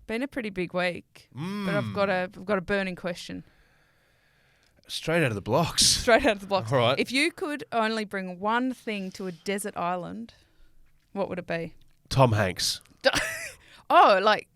Been a pretty big week, but I've got a burning question. Straight out of the blocks. Straight out of the blocks. All right. If you could only bring one thing to a desert island, what would it be? Tom Hanks. Oh, like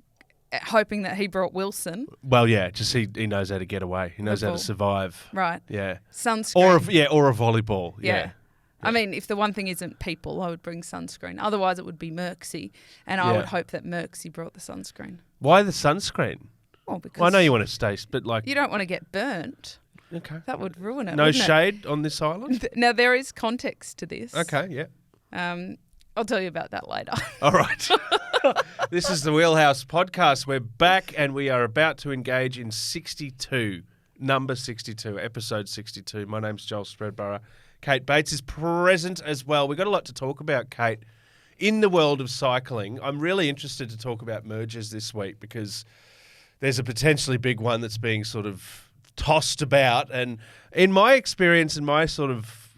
hoping that he brought Wilson. Well, yeah, just he knows how to get away. He knows how to survive. Right. Yeah. Sunscreen. Or a volleyball. Yeah. I mean, if the one thing isn't people, I would bring sunscreen. Otherwise, it would be Merksy, and I would hope that Merksy brought the sunscreen. Why the sunscreen? Well, because I know you want to stay, but like you don't want to get burnt. Okay. That would ruin it. No wouldn't shade on this island? Now, there is context to this. Okay, yeah. I'll tell you about that later. All right. This is the Wheelhouse podcast. We're back and we are about to engage in 62, number 62, episode 62. My name's Joel Spreadborough. Kate Bates is present as well. We've got a lot to talk about, Kate. In the world of cycling, I'm really interested to talk about mergers this week because there's a potentially big one that's being sort of tossed about. And in my experience and my sort of,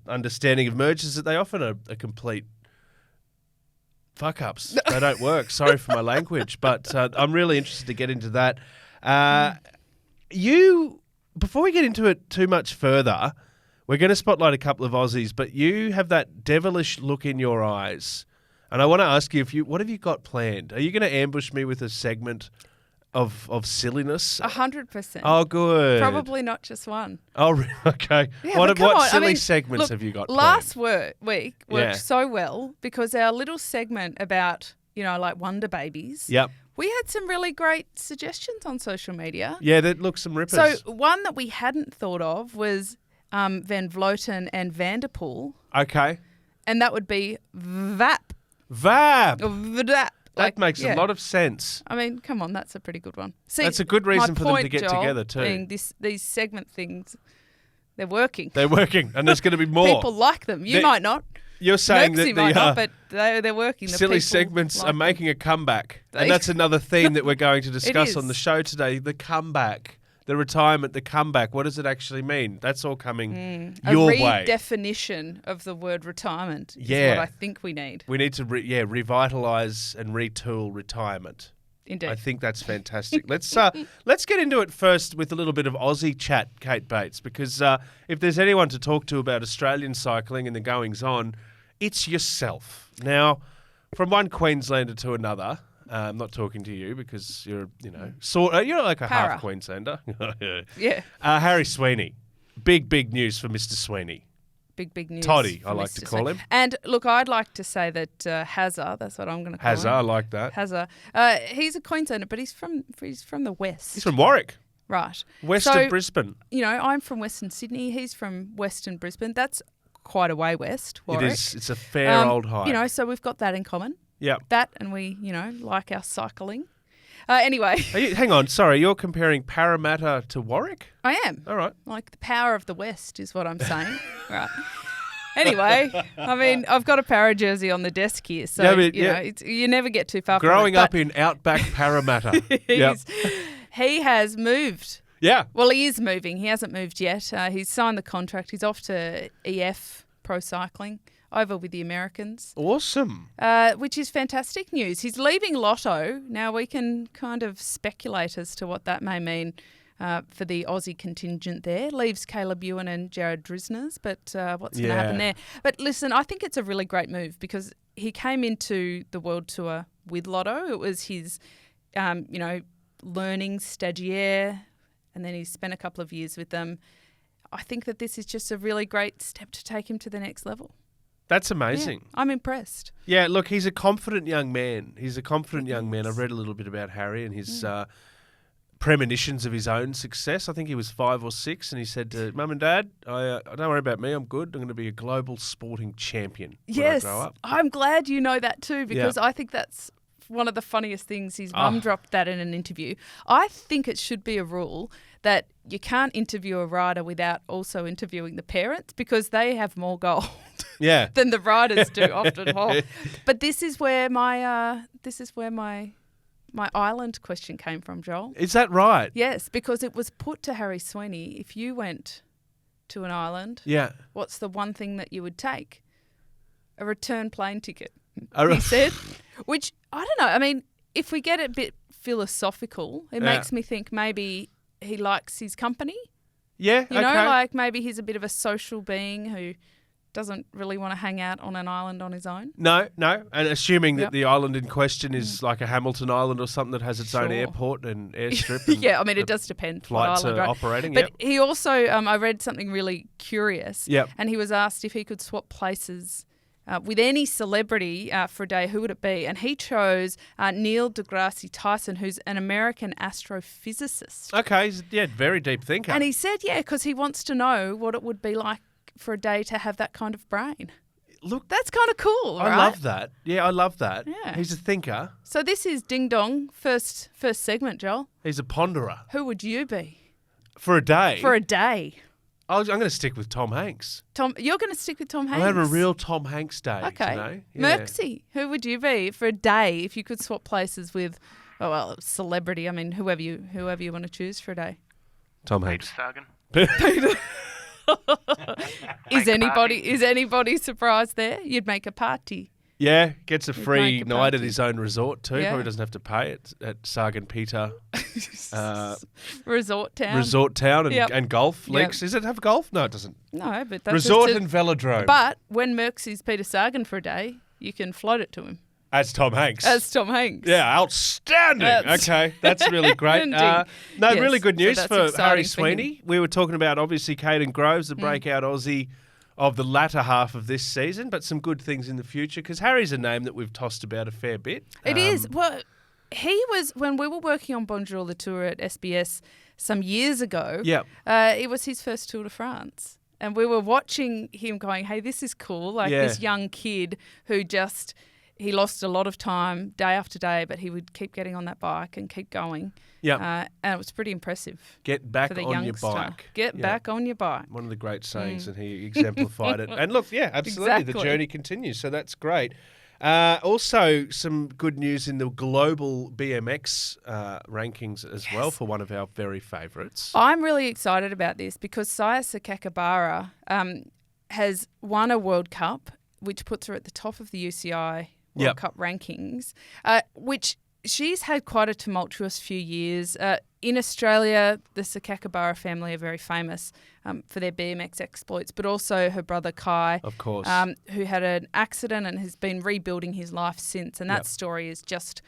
understanding of mergers, that they often are a complete fuck-ups. They don't work. Sorry for my language. But I'm really interested to get into that. Before we get into it too much further, we're going to spotlight a couple of Aussies, but you have that devilish look in your eyes. And I want to ask you, what have you got planned? Are you going to ambush me with a segment of silliness? 100%. Oh, good. Probably not just one. Oh, okay. Yeah, what silly segments have you got planned? Last week worked so well because our little segment about, like Wonder Babies. Yep. We had some really great suggestions on social media. Yeah, that looks some rippers. So one that we hadn't thought of was Van Vleuten and Vanderpool. Okay. And that would be VAP. VAP. Or VDAP. That makes a lot of sense. I mean, come on, that's a pretty good one. See, that's a good reason for them to get Joel, together too. Being these segment things, they're working. They're working, and there's going to be more. People like them. You might not. You're saying Merksy that might not, but they're working. Silly segments are making a comeback. And that's another theme that we're going to discuss on the show today, the comeback. The retirement, the comeback, what does it actually mean? That's all coming your way. A redefinition of the word retirement is what I think we need. We need to revitalise and retool retirement. Indeed. I think that's fantastic. Let's get into it first with a little bit of Aussie chat, Kate Bates, because if there's anyone to talk to about Australian cycling and the goings-on, it's yourself. Now, from one Queenslander to another... I'm not talking to you because you're like a Para. half Queenslander. Yeah. Harry Sweeny. Big news for Mr. Sweeny. Big news. Toddy, I like to call him. And look, I'd like to say that Hazza, that's what I'm going to call him. Hazza, I like that. Hazza. He's a Queenslander, but he's from the west. He's from Warwick. Right. West of Brisbane. I'm from Western Sydney. He's from Western Brisbane. That's quite a way west, Warwick. It is. It's a fair old hike. So we've got that in common. Yeah. That and we, like our cycling. Anyway. Hang on. Sorry, you're comparing Parramatta to Warwick? I am. All right. Like the power of the West is what I'm saying. Right. Anyway, I mean, I've got a Para jersey on the desk here, so, you never get too far Growing from it. up in outback Parramatta. He has moved. Yeah. Well, he is moving. He hasn't moved yet. He's signed the contract. He's off to EF Pro Cycling. Over with the Americans. Awesome. Which is fantastic news. He's leaving Lotto. Now we can kind of speculate as to what that may mean for the Aussie contingent there. Leaves Caleb Ewan and Jared Drisners, but what's going to happen there? But listen, I think it's a really great move because he came into the World Tour with Lotto. It was his, learning stagiaire, and then he spent a couple of years with them. I think that this is just a really great step to take him to the next level. That's amazing. Yeah, I'm impressed. Yeah, look, he's a confident young man. I've read a little bit about Harry and his premonitions of his own success. I think he was 5 or 6 and he said to Mum and Dad, don't worry about me, I'm good. I'm going to be a global sporting champion when I grow up. I'm glad you know that too because I think that's one of the funniest things. His mum dropped that in an interview. I think it should be a rule that you can't interview a rider without also interviewing the parents because they have more gold than the riders do often. But this is where my island question came from, Joel. Is that right? Yes, because it was put to Harry Sweeny, if you went to an island, what's the one thing that you would take? A return plane ticket. He said, which, I don't know, I mean, if we get a bit philosophical. It Yeah. makes me think maybe he likes his company. Yeah, You know, like maybe he's a bit of a social being who doesn't really want to hang out on an island on his own. No. And assuming that Yep. the island in question is like a Hamilton Island or something that has its own Sure. airport and airstrip. And Yeah, I mean, it does depend what flights island, are right? operating. But he also, I read something really curious. Yep. And he was asked if he could swap places with any celebrity for a day, who would it be? And he chose Neil deGrasse Tyson, who's an American astrophysicist. Okay, very deep thinker. And he said, because he wants to know what it would be like for a day to have that kind of brain. Look, That's kind of cool, I right? love that. Yeah, I love that. Yeah. He's a thinker. So this is Ding Dong, first segment, Joel. He's a ponderer. Who would you be? For a day. For a day. I'm going to stick with Tom Hanks. Tom, you're going to stick with Tom Hanks? I'm having a real Tom Hanks day Okay. today. Yeah. Merksy, who would you be for a day if you could swap places with, celebrity? I mean, whoever you want to choose for a day. Tom Hanks. Sagan. Is anybody surprised there? You'd make a party. Yeah, gets a free make a night at party. his own resort too. Yeah. Probably doesn't have to pay it at Sagan Peter Resort town. Resort Town and, Yep. and golf Yep. links. Does it have golf? No, it doesn't. No, but that's Resort just and velodrome. But when Merksy's Peter Sagan for a day, you can float it to him As Tom Hanks. as Tom Hanks. Yeah, outstanding. Okay, that's really great. Indeed. No, Yes, really good so news that's for Harry exciting for him. Sweeny. We were talking about, obviously, Caden Groves, the breakout Aussie of the latter half of this season, but some good things in the future because Harry's a name that we've tossed about a fair bit. It is. Well, he was, when we were working on Bonjour Le Tour at SBS some years ago, Yep. it was his first Tour de France. And we were watching him going, hey, this is cool. Like Yeah. this young kid who he lost a lot of time day after day, but he would keep getting on that bike and keep going. Yep. And it was pretty impressive Get back for the on your youngster. bike. Get Yeah. back on your bike. One of the great sayings, and he exemplified it. And look, yeah, absolutely, the Exactly. journey continues, so that's great. Also, some good news in the global BMX rankings as well for one of our very favourites. I'm really excited about this because Saya Sakakibara has won a World Cup, which puts her at the top of the UCI World Yep. Cup rankings, which she's had quite a tumultuous few years. In Australia, the Sakakibara family are very famous for their BMX exploits, but also her brother Kai, Of course. who had an accident and has been rebuilding his life since. And that Yep. story is just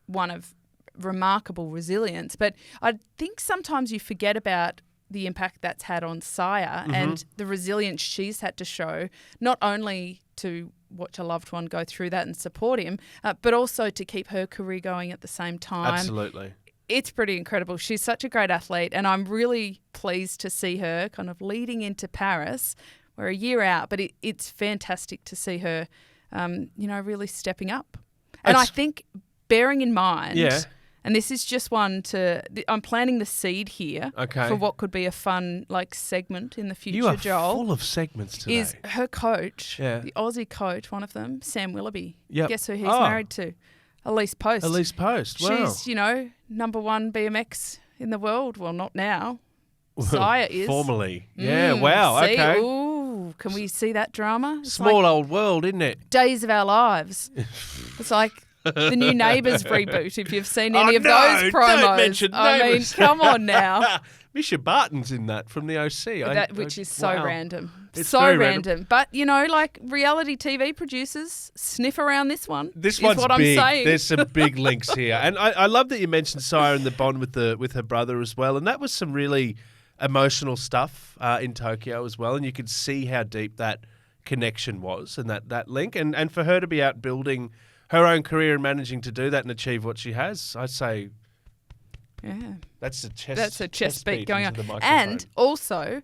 one of remarkable resilience. But I think sometimes you forget about the impact that's had on Saya and the resilience she's had to show, not only to watch a loved one go through that and support him, but also to keep her career going at the same time. Absolutely. It's pretty incredible. She's such a great athlete, and I'm really pleased to see her kind of leading into Paris. We're a year out, but it's fantastic to see her, really stepping up. And I It's- think, bearing in mind, Yeah. and this is just one I'm planting the seed here Okay. for what could be a fun segment in the future, You are Joel. full of segments today. Is her coach, Yeah. the Aussie coach, one of them, Sam Willoughby. Yep. Guess who he's Oh. married to? Elise Post. Elise Post. Wow. She's, number one BMX in the world. Well, not now. Saya is. Formerly. Yeah, wow, See? okay. Ooh, can we see that drama? It's Small like old world, isn't it? Days of Our Lives. It's like the new Neighbours reboot, if you've seen any Oh, of no, those promos. don't mention I mean, Neighbours. come on now. Misha Barton's in that from the OC. Which is so wow. random. It's so very random. But, reality TV producers sniff around this one. This is one's what big. I'm saying. There's some big links here, and I love that you mentioned Saya and the bond with her brother as well, and that was some really emotional stuff in Tokyo as well, and you could see how deep that connection was and that link, and for her to be out building her own career and managing to do that and achieve what she has, I'd say Yeah. that's a chest beat going on. into the microphone. And also,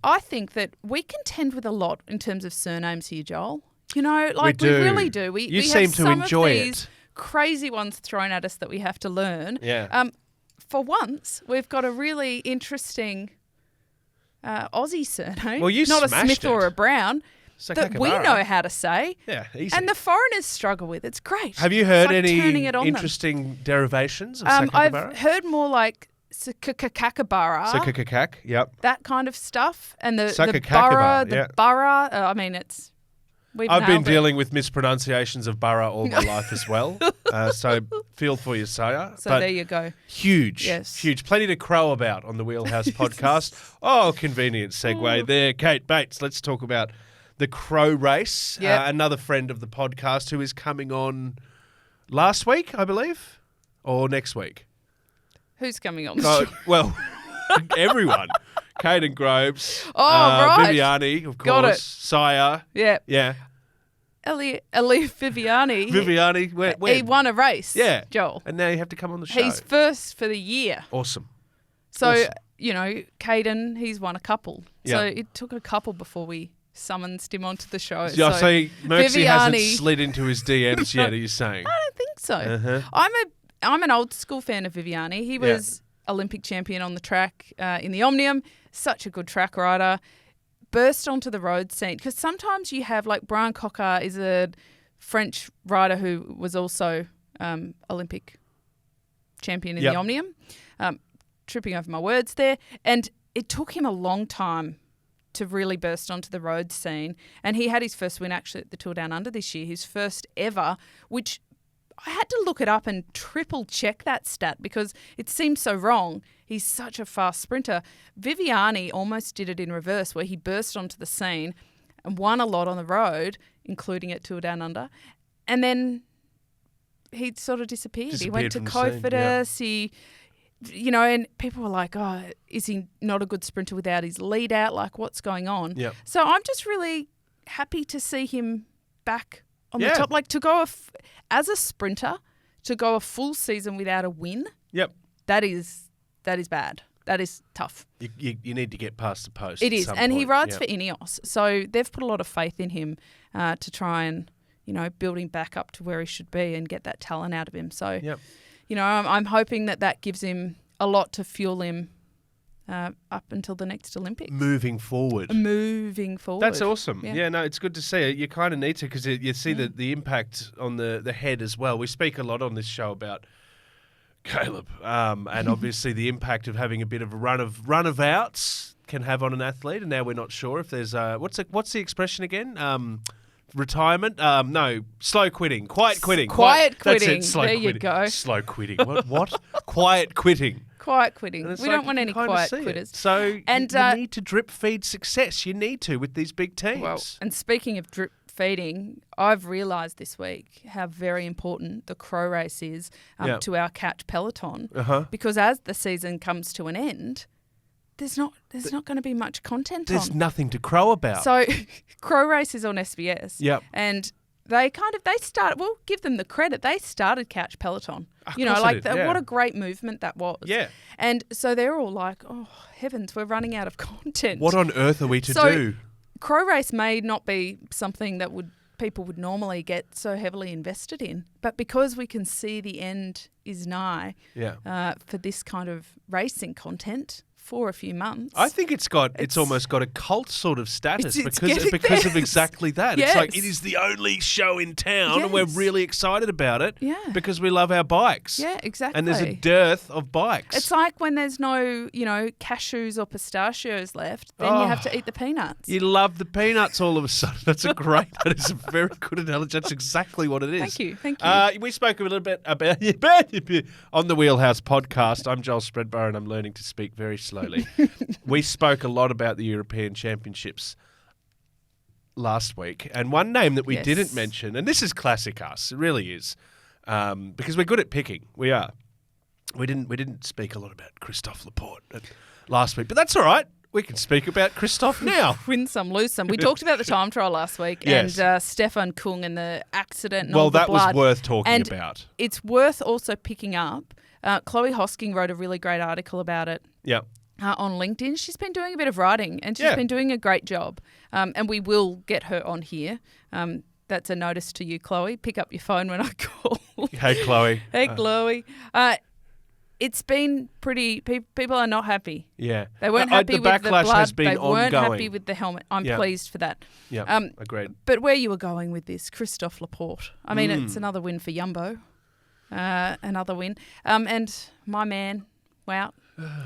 I think that we contend with a lot in terms of surnames here, Joel. We do. really do. We You have seem to some enjoy of these it. crazy ones thrown at us that we have to learn. Yeah. For once, we've got a really interesting Aussie surname. Well, you not a smashed Smith or it. a Brown that we Sakakibara. know how to say. Yeah, easy. And the foreigners struggle with. It's great. Have you heard It's like turning any it on them. interesting derivations of Sakakibara? I've heard more like Sakakakabara. Sakakakak, yep. That kind of stuff. And the Sakakakabara, borough, the yeah. borough. It's I've been nailed it. dealing with mispronunciations of borough all my life as well. So feel for you, Saya. So But there you go. huge, Yes. huge. Plenty to crow about on the Wheelhouse podcast. Oh, convenient segue there. Kate Bates, let's talk about the crow race. Yep. Another friend of the podcast who is coming on last week, I believe, or next week. Who's coming on the Oh, show? well, everyone. Caden Groves. Oh, right. Viviani, of Got course. it. Saya. Yeah. Yeah. Elliot Viviani. Viviani. When? He won a race. Yeah. Joel. And now you have to come on the show. He's first for the year. Awesome. So, Awesome. Caden, he's won a couple. So Yeah. it took a couple before we summoned him onto the show. Yeah, so Merksy hasn't Viviani- slid into his DMs yet, are you saying? I don't think so. Uh-huh. I'm an old school fan of Viviani. He was Olympic champion on the track in the Omnium. Such a good track rider. Burst onto the road scene because sometimes you have like Brian Cocker is a French rider who was also Olympic champion in the Omnium. Tripping over my words there. And it took him a long time to really burst onto the road scene. And he had his first win actually at the Tour Down Under this year, his first ever, which I had to look it up and triple check that stat because it seems so wrong. He's such a fast sprinter. Viviani almost did it in reverse where he burst onto the scene and won a lot on the road, including at Tour Down Under. And then he sort of disappeared. He went to Cofidis. And people were like, oh, is he not a good sprinter without his lead out? Like, what's going on? Yep. So I'm just really happy to see him back on the top. Like, to go as a sprinter, to go a full season without a win, that is bad. That is tough. You need to get past the post. It is. Some And point. he rides for Ineos. So they've put a lot of faith in him to try and, build him back up to where he should be and get that talent out of him. So, I'm hoping that gives him a lot to fuel him up until the next Olympics. Moving forward. That's awesome. Yeah. Yeah, no, it's good to see it. You kind of need to because you see the impact on the head as well. We speak a lot on this show about Caleb, and obviously the impact of having a bit of a run of outs can have on an athlete. And now we're not sure if there's what's the expression again? Retirement? No, slow quitting, quiet quitting. Quiet quitting. That's it, slow there quitting. You go. Slow quitting. What? Quiet quitting. Quiet quitting. We don't want any quiet quitters. quitters. So you need to drip feed success. You need to with these big teams. Well, and speaking of drip feeding, I've realised this week how very important the crow race is to our catch peloton. Because as the season comes to an end, there's not going to be much content There's nothing to crow about. So crow race is on SBS. Yep. And they started, we'll give them the credit, they started Couch Peloton. What a great movement that was. Yeah. And so they're all like, oh, heavens, we're running out of content. What on earth are we to do? Crow race may not be something that people would normally get so heavily invested in, but because we can see the end is nigh for this kind of racing content for a few months. I think it's almost got a cult sort of status it's because of exactly that. Yes. It's like it is the only show in town and we're really excited about it because we love our bikes. Yeah, exactly. And there's a dearth of bikes. It's like when there's no, cashews or pistachios left, then you have to eat the peanuts. You love the peanuts all of a sudden. That is a very good analogy. That's exactly what it is. Thank you. We spoke a little bit about on the Wheelhouse podcast. I'm Joel Spreadborough and I'm learning to speak very slowly. We spoke a lot about the European Championships last week, and one name that we didn't mention, and this is classic us, it really is, because we're good at picking. We are. We didn't speak a lot about Christophe Laporte last week, but that's all right. We can speak about Christophe now. Win some, lose some. We talked about the time trial last week and Stefan Kung and the accident and all the blood. Well, that was worth talking about. It's worth also picking up. Chloe Hosking wrote a really great article about it. Yeah. On LinkedIn. She's been doing a bit of writing and she's been doing a great job. And we will get her on here. That's a notice to you, Chloe. Pick up your phone when I call. Hey, Chloe. Hey, Chloe. It's been pretty... People are not happy. Yeah. They weren't happy with the blood. The backlash has been ongoing. They weren't ongoing. happy with the helmet. I'm pleased for that. Yeah, agreed. But where you were going with this, Christophe Laporte. I mean, it's another win for Jumbo. Another win. And my man, wow.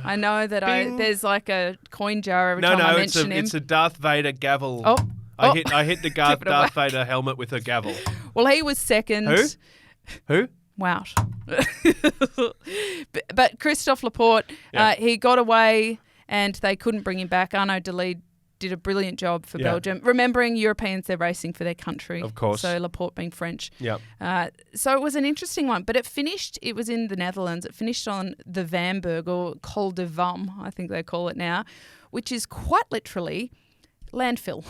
I know that there's like a coin jar every time I mention him. It's a Darth Vader gavel. Oh. I hit the Darth Vader helmet with a gavel. Well, he was second. Who? Wout. but Christophe Laporte, he got away and they couldn't bring him back. Arnaud Delide did a brilliant job for Belgium. Remembering Europeans, they're racing for their country. Of course. So Laporte being French. Yep. So it was an interesting one. But it was in the Netherlands. It finished on the Vanberg, or Col de Vam, I think they call it now, which is quite literally landfill.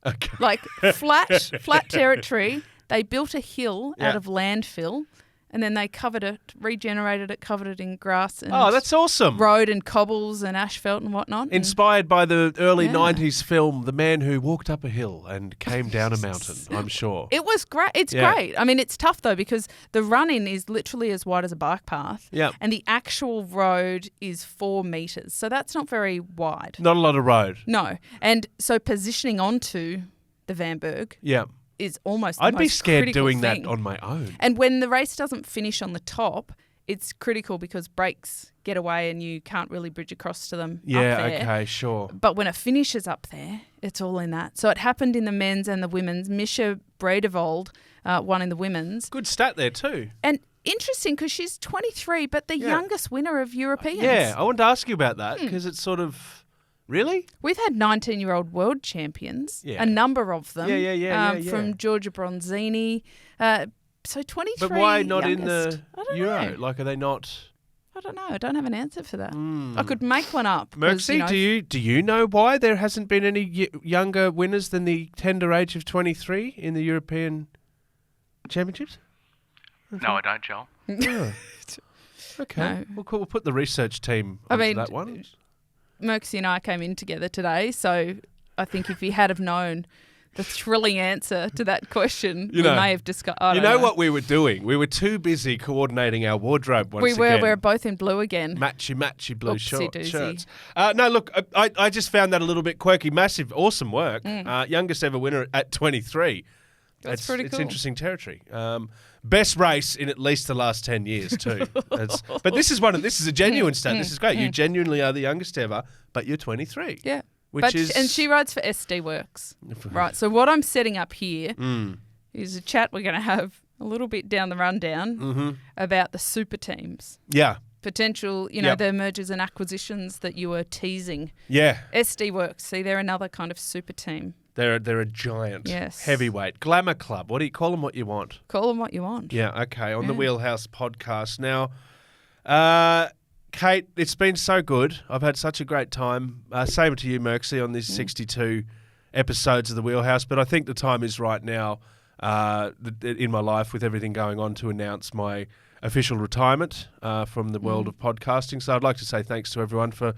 Okay. Like flat territory. They built a hill out of landfill. And then they regenerated it, covered it in grass and that's awesome. Road and cobbles and asphalt and whatnot. Inspired by the early 90s film, The Man Who Walked Up a Hill and Came Down a Mountain, I'm sure. It was great. It's great. I mean, it's tough though because the run-in is literally as wide as a bike path. Yeah. And the actual road is 4 metres. So that's not very wide. Not a lot of road. No. And so positioning onto the Vanberg is almost the I'd most be scared critical doing thing. that on my own. And when the race doesn't finish on the top, it's critical because brakes get away and you can't really bridge across to them up there. Okay, sure. But when it finishes up there, it's all in that. So it happened in the men's and the women's. Misha Bredevold won in the women's. Good stat there too. And interesting because she's 23, but the youngest winner of Europeans. Yeah, I wanted to ask you about that because it's sort of... Really? We've had 19-year-old world champions, a number of them. From Giorgia Bronzini. So 23. But why not youngest? in the Euro? Know. Like, are they not? I don't know. I don't have an answer for that. I could make one up. Mercy, do you know why there hasn't been any younger winners than the tender age of 23 in the European Championships? No, I don't, Joel. Okay. No. We'll put the research team onto that one. Mercy and I came in together today, so I think if you had have known the thrilling answer to that question, we may have discussed. You know what we were doing? We were too busy coordinating our wardrobe once again. We were both in blue again. Matchy blue Oopsie-doosey. shirts. No, look, I just found that a little bit quirky. Massive, awesome work. Youngest ever winner at 23. That's pretty cool. It's interesting territory. Best race in at least the last 10 years too. But this is a genuine stat. This is great. You genuinely are the youngest ever, but you're 23. Yeah. And she rides for SD Works. Right. So what I'm setting up here is a chat we're going to have a little bit down the rundown about the super teams. Yeah. Potential, the mergers and acquisitions that you were teasing. Yeah. SD Works. See, they're another kind of super team. They're a giant, heavyweight, glamour club. What do you call them? What you want? Call them what you want. Yeah, okay. On the Wheelhouse podcast. Now, Kate, it's been so good. I've had such a great time. Same to you, Merksy, on these 62 episodes of the Wheelhouse. But I think the time is right now in my life with everything going on to announce my official retirement from the world of podcasting. So I'd like to say thanks to everyone for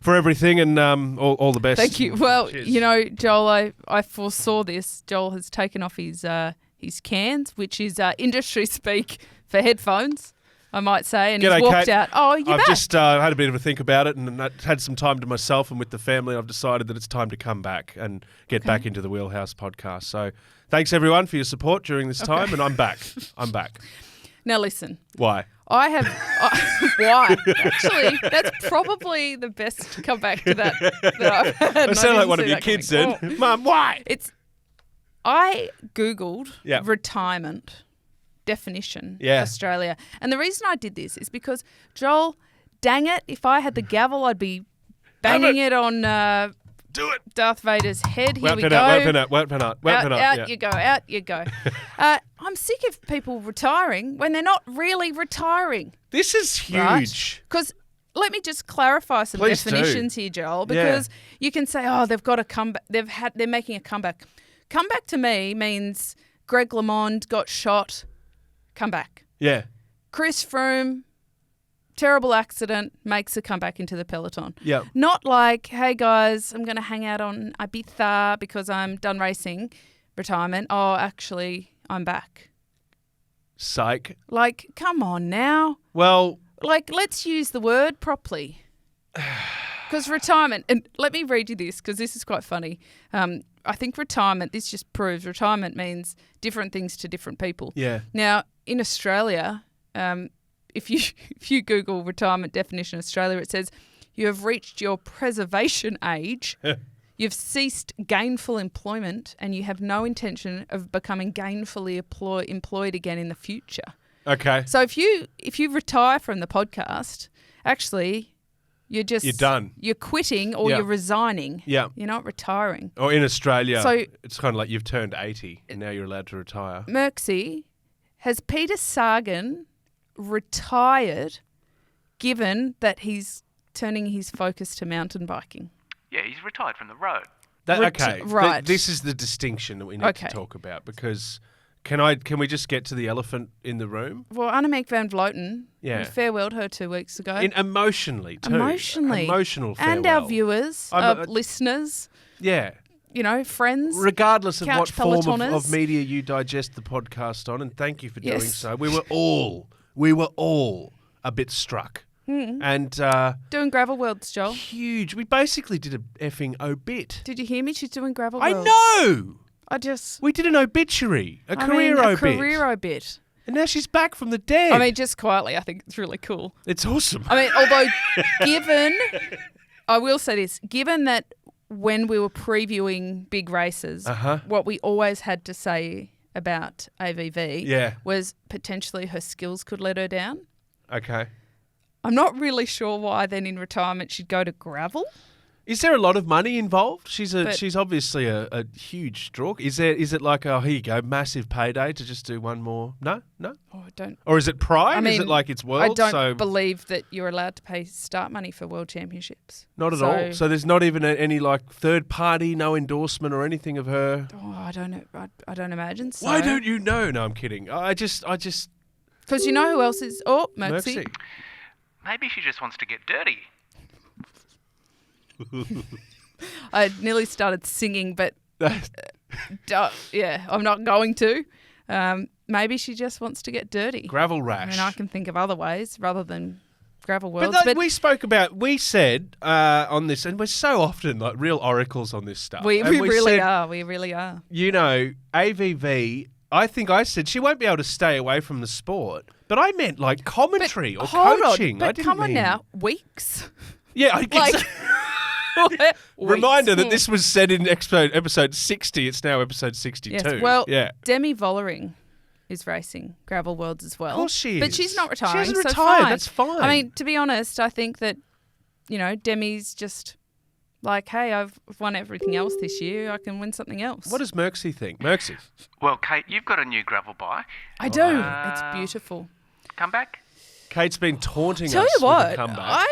everything and all the best. Thank you. Well, cheers. Joel, I foresaw this. Joel has taken off his cans, which is industry speak for headphones, I might say, and G'day, he's walked Kate. out. Oh, you're I've back. just had a bit of a think about it and had some time to myself and with the family. I've decided that it's time to come back and get back into the Wheelhouse podcast. So thanks, everyone, for your support during this time, and I'm back. Now listen. Why? I have... why? Actually, that's probably the best comeback to that I've had. I sound like one of your kids then. Oh. Mum, why? I Googled retirement definition Australia. And the reason I did this is because, Joel, dang it, if I had the gavel, I'd be banging it on Do it. Darth Vader's head. Here we go. Out you go. Out you go. I'm sick of people retiring when they're not really retiring. This is huge. Because let me just clarify some definitions here, Joel, because you can say, oh, they've got a comeback. They're making a comeback. Comeback to me means Greg LeMond got shot. Come back. Yeah. Chris Froome, terrible accident, makes a comeback into the peloton. Yeah. Not like, hey guys, I'm going to hang out on Ibiza because I'm done racing, retirement. Oh, actually, I'm back. Psych. Like, come on now. Well, like, let's use the word properly. Because retirement, and let me read you this because this is quite funny. I think retirement, this just proves retirement means different things to different people. Yeah. Now, in Australia, if you Google retirement definition Australia, it says you have reached your preservation age. You've ceased gainful employment and you have no intention of becoming gainfully employed again in the future. Okay. So if you retire from the podcast, actually you're done. You're quitting or Yeah. you're resigning. Yeah. You're not retiring. Or in Australia, So- it's kind of like you've turned 80 and now you're allowed to retire. Merksy, has Peter Sagan retired given that he's turning his focus to mountain biking? Yeah, he's retired from the road. Right. This is the distinction that we need Okay. to talk about because can we just get to the elephant in the room? Well, Annemiek van Vleuten, Yeah. we farewelled her 2 weeks ago. Emotionally too. Emotionally. Emotional farewell. And our viewers, listeners, Yeah. friends. Regardless of what Couch form pelotonners. of media you digest the podcast on, and thank you for doing Yes. so. We were all a bit struck. And Doing Gravel Worlds, Joel. huge. We basically did a effing obit. Did you hear me? She's doing Gravel I Worlds. know! We did an obituary, a career obit. career obit. And now she's back from the dead. I mean, just quietly, I think it's really cool. It's awesome. I mean, although I will say this, given that when we were previewing big races, what we always had to say about AVV was potentially her skills could let her down. Okay. I'm not really sure why then in retirement she'd go to gravel. Is there a lot of money involved? She's But- she's obviously a huge draw. Is it like, oh, here you go, massive payday to just do one more? No? Oh, I don't. Or is it pride? I mean, is it like it's world? I don't so believe that you're allowed to pay start money for world championships. not at all. So there's not even any like third party, no endorsement or anything of her. Oh, I don't know. I don't imagine. So. Why don't you know? No, I'm kidding. I just Because you know who else is? Oh, Merksy. Maybe she just wants to get dirty. I nearly started singing, but I'm not going to. Maybe she just wants to get dirty. Gravel I rash. mean, I can think of other ways rather than Gravel Worlds. But we said on this, and we're so often like real oracles on this stuff. we And really said, are. We really are. You know, AVV, I think I said she won't be able to stay away from the sport. But I meant like commentary or hold coaching. On, but I didn't come on mean... now, weeks. Yeah, I guess. Like, Reminder that weeks. this was said in episode 60. It's now episode 62. Yes. Well, yeah. Demi Vollering is racing Gravel Worlds as well. Of course she But is. she's not retiring. She hasn't so retired. fine. That's fine. I mean, to be honest, I think that, Demi's just like, hey, I've won everything else this year. I can win something else. What does Merksy think? Merksy. Well, Kate, you've got a new gravel bike. I do. It's beautiful. Come back. Kate's been taunting Tell us you what, with a comeback.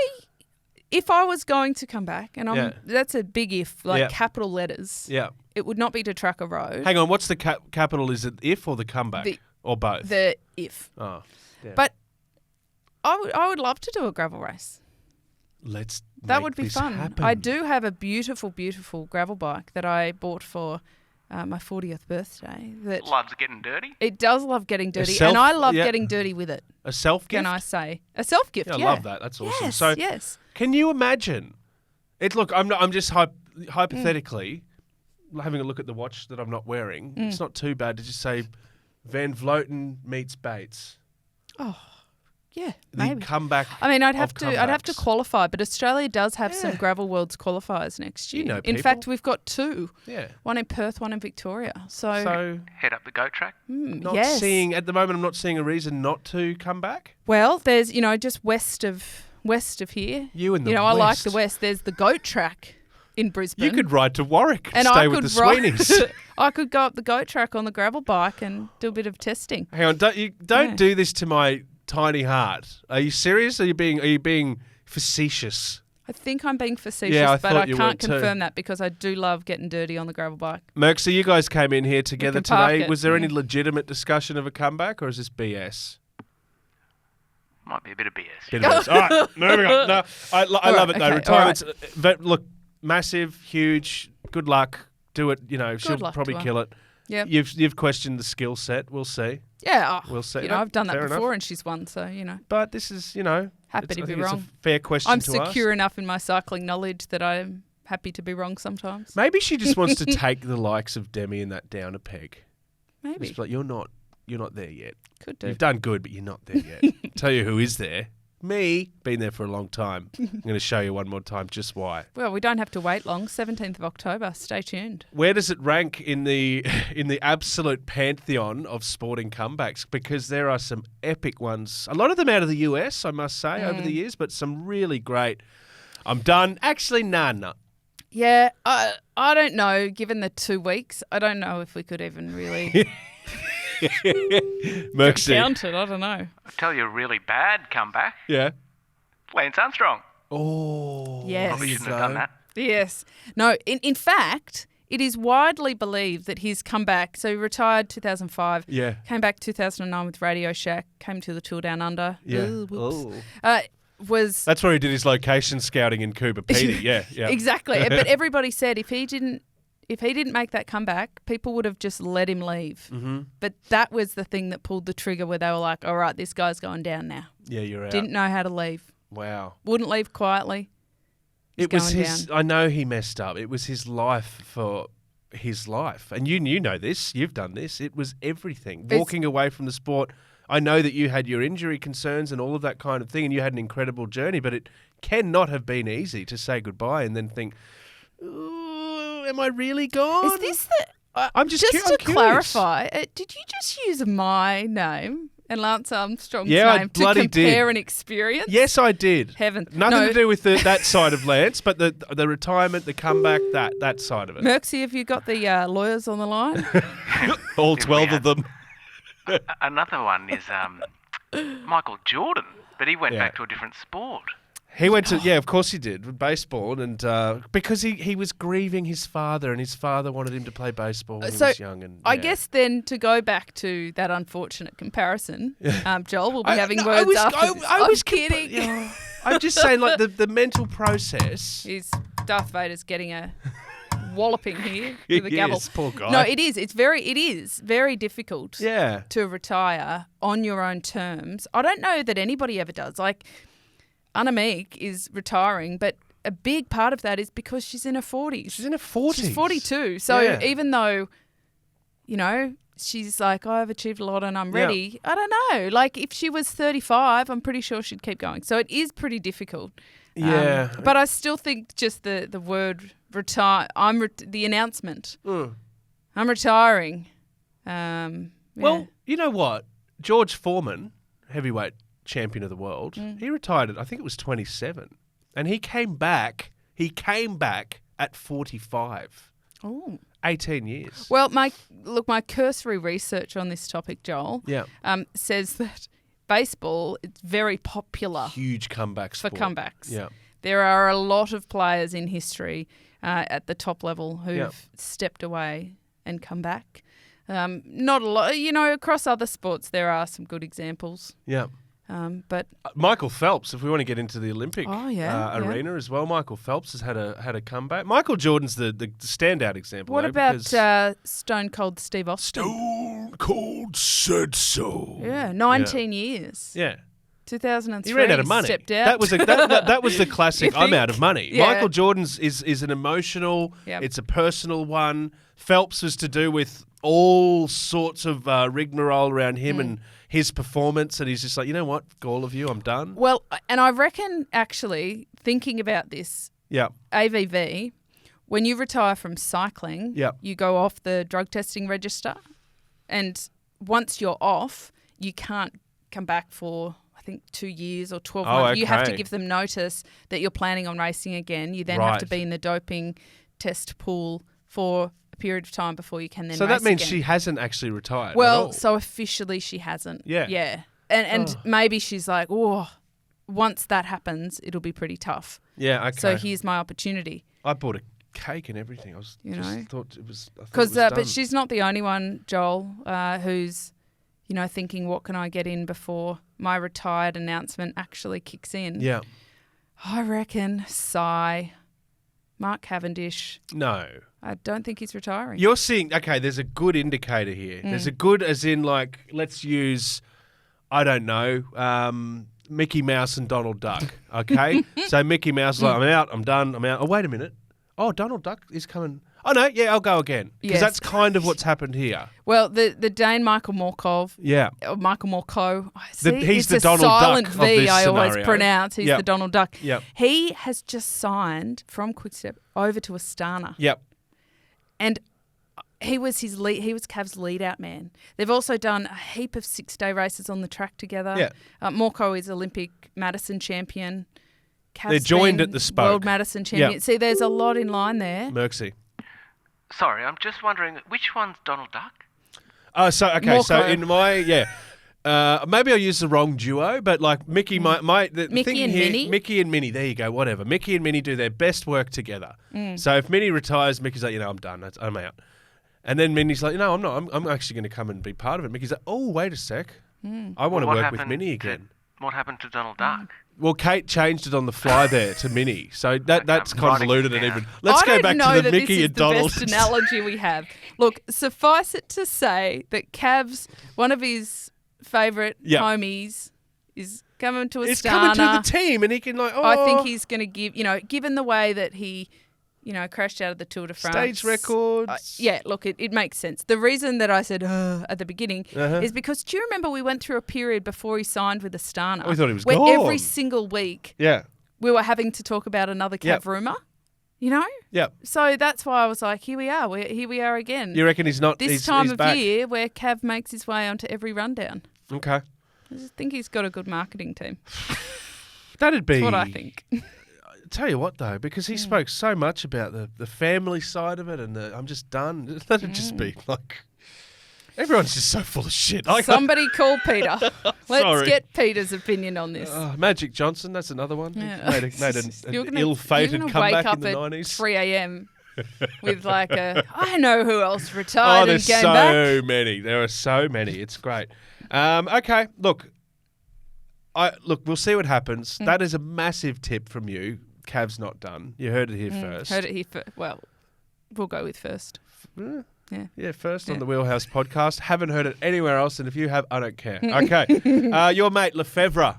if I was going to come back, and that's a big if, like Yeah. capital letters, Yeah. it would not be to Tracker Road. Hang on, what's the capital? Is it if or the comeback? Or both? The if. Oh. Yeah. But I would love to do a gravel race. Let's That make would be this fun. happen. I do have a beautiful, beautiful gravel bike that I bought for my 40th birthday. That Loves getting dirty. it does love getting dirty, self- and I love yeah. getting dirty with it. A self-gift? Can I say a self gift? Yeah, Yeah, I love that. That's awesome. Yes, So yes. can you imagine? Look, I'm just hypothetically having a look at the watch that I'm not wearing. It's not too bad to just say Van Vleuten meets Bates. Oh, yeah, The maybe. comeback. I mean, I'd have of to comebacks. qualify, but Australia does have some Yeah. Gravel Worlds qualifiers next year. You know In people. fact, we've got 2. Yeah. One in Perth, one in Victoria. So Head up the goat track. not yes. seeing at the moment. I'm not seeing a reason not to come back. Well, there's just west of here. You and the I like west. the west. There's the goat track in Brisbane. You could ride to Warwick and and stay I with could the Sweeneys. I could go up the goat track on the gravel bike and do a bit of testing. Hang on, don't Yeah. do this to my tiny heart. Are you serious? Are you being facetious? I think I'm being facetious, Yeah, I but thought I you can't were too. confirm that because I do love getting dirty on the gravel bike. Merck, so you guys came in here together can park today. it, Was there any yeah. legitimate discussion of a comeback, or is this BS? Might be a bit of BS. Bit of BS. All right, moving on. No, I love right, it though. okay, Retirement's look massive, huge. Good luck. Do it. She'll luck probably to her. kill it. Yep. You've questioned the skill set. We'll see. Yeah, We'll see. I've done that Fair before enough. and she's won, so But this is, Happy it's- to I be think it's wrong. a fair question I'm to ask. secure enough in my cycling knowledge that I'm happy to be wrong sometimes. Maybe she just wants to take the likes of Demi and that down a peg. Maybe. Just be like, you're not there yet. Could do. You've done good, but you're not there yet. Tell you who is there. Me, been there for a long time. I'm going to show you one more time just why. Well, we don't have to wait long. 17th of October. Stay tuned. Where does it rank in the absolute pantheon of sporting comebacks? Because there are some epic ones. A lot of them out of the US, I must say, over the years, but some really great. I'm done. Actually, nah. Yeah, I don't know. Given the 2 weeks, I don't know if we could even really Mercy. count it. I don't know. I'll tell you a really bad comeback. Yeah. Lance Armstrong. Oh. Yes. Probably shouldn't have done that. Yes. No, in fact, it is widely believed that his comeback, so he retired 2005, Yeah. came back 2009 with Radio Shack, came to the Tour Down Under. Yeah. Ooh, whoops. Oh. Was That's where he did his location scouting in Cuba Petey. Yeah. exactly. But everybody said if he didn't make that comeback, people would have just let him leave. Mm-hmm. But that was the thing that pulled the trigger where they were like, all right, this guy's going down now. Yeah, you're out. Didn't know how to leave. Wow. Wouldn't leave quietly. It was going his. down. I know he messed up. It was his life for his life, and you know this. You've done this. It was everything. Walking away from the sport. I know that you had your injury concerns and all of that kind of thing, and you had an incredible journey. But it cannot have been easy to say goodbye and then think, "Ooh, am I really gone?" Is this the... I'm just to curious. clarify, did you just use my name and Lance Armstrong's Yeah, I name to bloody compare did. an experience? Yes, I did. Heaven. Nothing No. to do with that side of Lance, but the retirement, the comeback, that side of it. Merksy, have you got the lawyers on the line? All 12 of them. Another one is Michael Jordan, but he went Yeah. back to a different sport. He went to, yeah, of course he did, with baseball, and because he was grieving his father, and his father wanted him to play baseball when he was young. And I yeah. guess then to go back to that unfortunate comparison, Joel will be having no, words I was, after I, this. I I'm was kidding. Yeah. I'm just saying, like, the mental process. Is Darth Vader's getting a walloping here with a gavel? Yes, poor guy. No, it is. It is very difficult Yeah. to retire on your own terms. I don't know that anybody ever does. Like, Annemiek is retiring, but a big part of that is because she's in her 40s. She's in her 40s. She's 42. So Yeah. even though, she's like, I've achieved a lot and I'm ready, I don't know. Like, if she was 35, I'm pretty sure she'd keep going. So it is pretty difficult. Yeah. But I still think just the word retire, the announcement, I'm retiring. Yeah. Well, you know what? George Foreman, heavyweight champion of the world, he retired at, I think it was 27. And he came back at 45. Oh. 18 years. Well, my cursory research on this topic, Joel, Yeah. says that baseball is very popular Huge comeback for sport. comebacks. Yeah. There are a lot of players in history at the top level who've Yeah. stepped away and come back. Not a lot, across other sports there are some good examples. Yeah. But Michael Phelps, if we want to get into the Olympic yeah. arena as well, Michael Phelps has had a comeback. Michael Jordan's the standout example. what though, about because Stone Cold Steve Austin? Stone Cold said so. Yeah, 19 years. Yeah. 2003. He ran out of money. Stepped out. That was that was the classic. You I'm think? out of money. Yeah. Michael Jordan's is an emotional. Yep. It's a personal one. Phelps was to do with all sorts of rigmarole around him and his performance, and he's just like, you know what, all of you, I'm done. Well, and I reckon actually thinking about this, Yeah. AVV, when you retire from cycling, Yep. you go off the drug testing register, and once you're off, you can't come back for, I think, 2 years or 12 Oh, months. You have to okay. give them notice that you're planning on racing again. You then have to Right. be in the doping test pool for a period of time before you can then So race that means again. she hasn't actually retired. at Well, all. so officially she hasn't. Yeah. Yeah. And maybe she's like, once that happens, it'll be pretty tough. Yeah, okay. So here's my opportunity. I bought a cake and everything. I was You just know. thought it was. Because, but she's not the only one, Joel, who's, thinking, what can I get in before my retired announcement actually kicks in? Yeah. I reckon Mark Cavendish. No. I don't think he's retiring. You're seeing, okay, there's a good indicator here. There's a good, as in, like, let's use, I don't know, Mickey Mouse and Donald Duck, okay? So Mickey Mouse is like, I'm out, I'm done, I'm out. Oh, wait a minute. Oh, Donald Duck is coming. Oh, no, yeah, I'll go again. Because Yes. that's kind of what's happened here. Well, the Dane Michael Morkov, Yeah. or Michael Morko, He's it's the a Donald Duck silent of V, this I always scenario. pronounce. He's Yep. the Donald Duck. Yep. He has just signed from Quickstep over to Astana. Yep. And he was Cav's lead-out man. They've also done a heap of 6-day races on the track together. Yeah. Morko is Olympic Madison champion. Cav's They're joined been at the spoke. World Madison champion. Yeah. See, there's a lot in line there. Merksy. Sorry, I'm just wondering, which one's Donald Duck? Oh, so Morko. in my maybe I used the wrong duo, but like Mickey, the Mickey thing and here, Minnie? Mickey and Minnie. There you go. Whatever. Mickey and Minnie do their best work together. So if Minnie retires, Mickey's like, I'm done. I'm out. And then Minnie's like, no, I'm not. I'm actually going to come and be part of it. Mickey's like, oh, wait a sec. I want to What work with happened Minnie to- again. What happened to Donald Duck? Well, Kate changed it on the fly there to Minnie, so that's I'm writing convoluted it and down. even. Let's I go don't back know to the that Mickey this and is Donald. the best analogy we have. Look, suffice it to say that Cav's one of his favourite Yeah. homies is coming to Astana. It's coming to the team, and he can like. Oh, I think he's going to give, given the way that he, crashed out of the Tour de France. stage records. Look, it makes sense. The reason that I said at the beginning is because do you remember we went through a period before he signed with Astana? We thought he was where gone. every single week Yeah. we were having to talk about another Cav Yep. rumour, Yep. So that's why I was like, here we are. Here we are again. You reckon he's not? This he's, time he's of back. year where Cav makes his way onto every rundown. Okay. I just think he's got a good marketing team. That'd be. That's what I think. Tell you what though, because he spoke so much about the family side of it, and I'm just done. That'd just be like. Everyone's just so full of shit. Somebody call Peter. Let's Sorry. get Peter's opinion on this. Magic Johnson, that's another one. Yeah. He made an You're gonna- ill-fated you're gonna comeback wake up in the at 90s. 3 a.m. with like I know who else Oh, retired and there's came so back. many. There are so many. It's great. Okay, look, we'll see what happens. That is a massive tip from you. Cav's not done. You heard it here first. Heard it here first. Well, we'll go with first. Yeah. First on Yeah. the Wheelhouse podcast. Haven't heard it anywhere else, and if you have, I don't care. Okay. Your mate Lefebvre,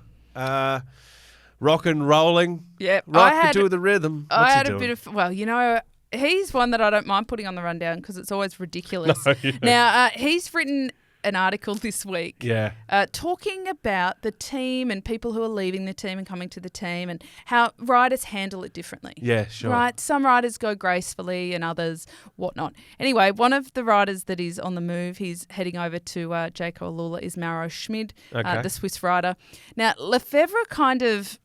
rock and rolling. Yeah, Rock to the rhythm. What's I he had a doing? bit of he's one that I don't mind putting on the rundown because it's always ridiculous. No, yeah. Now he's written an article this week. Yeah. Talking about the team and people who are leaving the team and coming to the team and how riders handle it differently. Yeah, sure. Right, some riders go gracefully and others whatnot. Anyway, one of the riders that is on the move, he's heading over to Jayco Alula, is Mauro Schmid, Okay. the Swiss rider. Now, Lefebvre kind of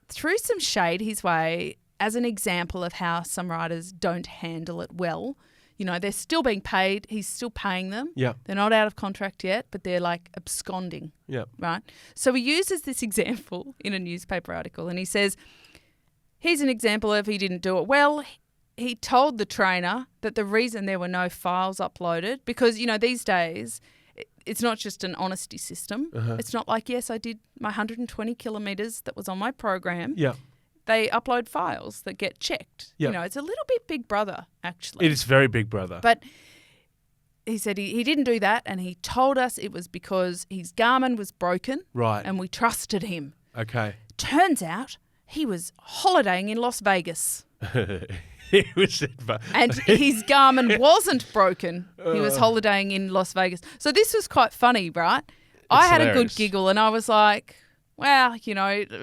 threw some shade his way as an example of how some riders don't handle it well. They're still being paid. He's still paying them. Yeah. They're not out of contract yet, but they're like absconding. Yeah. Right? So he uses this example in a newspaper article and he says, here's an example of he didn't do it well. He told the trainer that the reason there were no files uploaded, because, these days it's not just an honesty system. It's not like, yes, I did my 120 kilometres that was on my program. Yeah. They upload files that get checked. Yeah. It's a little bit Big Brother, actually. It is very Big Brother. But he said he didn't do that, and he told us it was because his Garmin was broken. Right. And we trusted him. Okay. Turns out he was holidaying in Las Vegas. He was And his Garmin wasn't broken. He was holidaying in Las Vegas. So this was quite funny, right? I had a good hilarious. giggle, and I was like, well,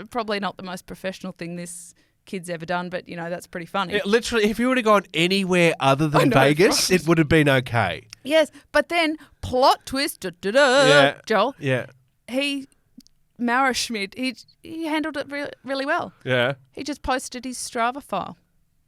probably not the most professional thing this kid's ever done, but, that's pretty funny. Literally, if you would have gone anywhere other than know, Vegas, right? it would have been okay. Yes, but then plot twist, Joel, Yeah. Mauro Schmid, he handled it really well. Yeah. He just posted his Strava file